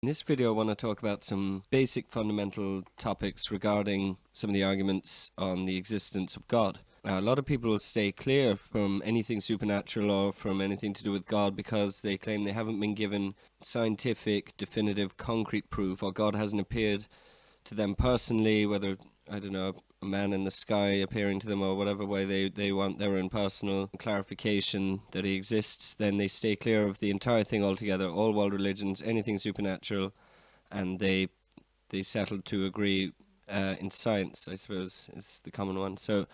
In this video, I want to talk about some basic fundamental topics regarding some of the arguments on the existence of God. A lot of people will stay clear from anything supernatural or from anything to do with God because they claim they haven't been given scientific, definitive, concrete proof, or God hasn't appeared to them personally, whether, I don't know, a man in the sky appearing to them or whatever way they want their own personal clarification that he exists. Then they stay clear of the entire thing altogether, all world religions, anything supernatural, and they settle to agree in science, I suppose, is the common one. So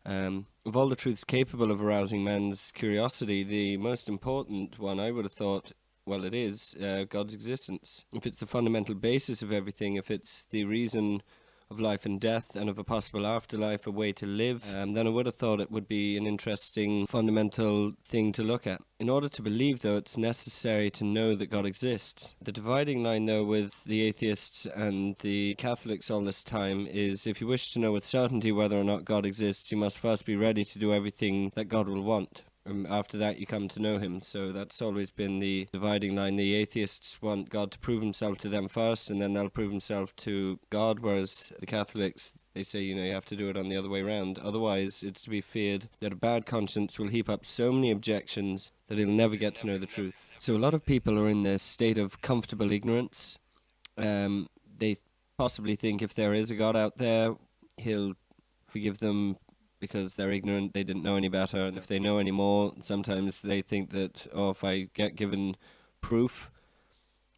of all the truths capable of arousing man's curiosity, the most important one, I would have thought, well, it is God's existence. If it's the fundamental basis of everything, if it's the reason of life and death and of a possible afterlife, a way to live, then I would have thought it would be an interesting fundamental thing to look at. In order to believe, though, it's necessary to know that God exists. The dividing line, though, with the atheists and the Catholics all this time is if you wish to know with certainty whether or not God exists, you must first be ready to do everything that God will want. After that, you come to know him. So that's always been the dividing line. The atheists want God to prove himself to them first, and then they'll prove himself to God, whereas the Catholics, they say, you have to do it on the other way around. Otherwise, it's to be feared that a bad conscience will heap up so many objections that he'll never get to know the truth. So a lot of people are in this state of comfortable ignorance. They possibly think if there is a God out there, he'll forgive them because they're ignorant, they didn't know any better, and if they know any more, sometimes they think that, if I get given proof,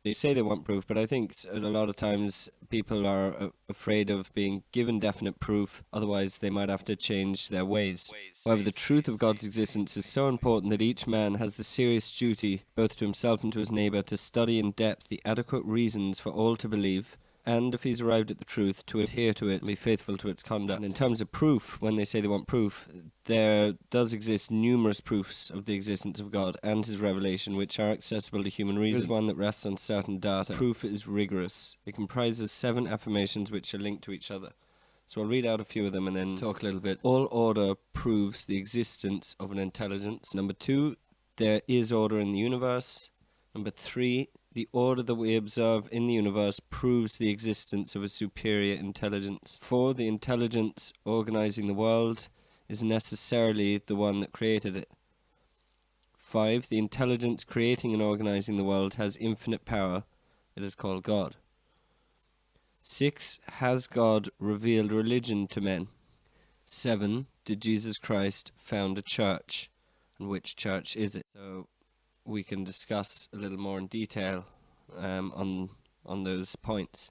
they say they want proof, but I think a lot of times people are afraid of being given definite proof, otherwise they might have to change their ways. However, the truth of God's existence is so important that each man has the serious duty, both to himself and to his neighbour, to study in depth the adequate reasons for all to believe, and if he's arrived at the truth, to adhere to it and be faithful to its conduct. And in terms of proof, when they say they want proof, there does exist numerous proofs of the existence of God and his revelation which are accessible to human reason. There's one that rests on certain data. Proof is rigorous. It comprises 7 affirmations which are linked to each other. So I'll read out a few of them and then talk a little bit. All order proves the existence of an intelligence. Number 2, there is order in the universe. Number 3, the order that we observe in the universe proves the existence of a superior intelligence. 4, the intelligence organizing the world is necessarily the one that created it. 5, the intelligence creating and organizing the world has infinite power. It is called God. 6, has God revealed religion to men? 7, did Jesus Christ found a church? And which church is it? So we can discuss a little more in detail on those points.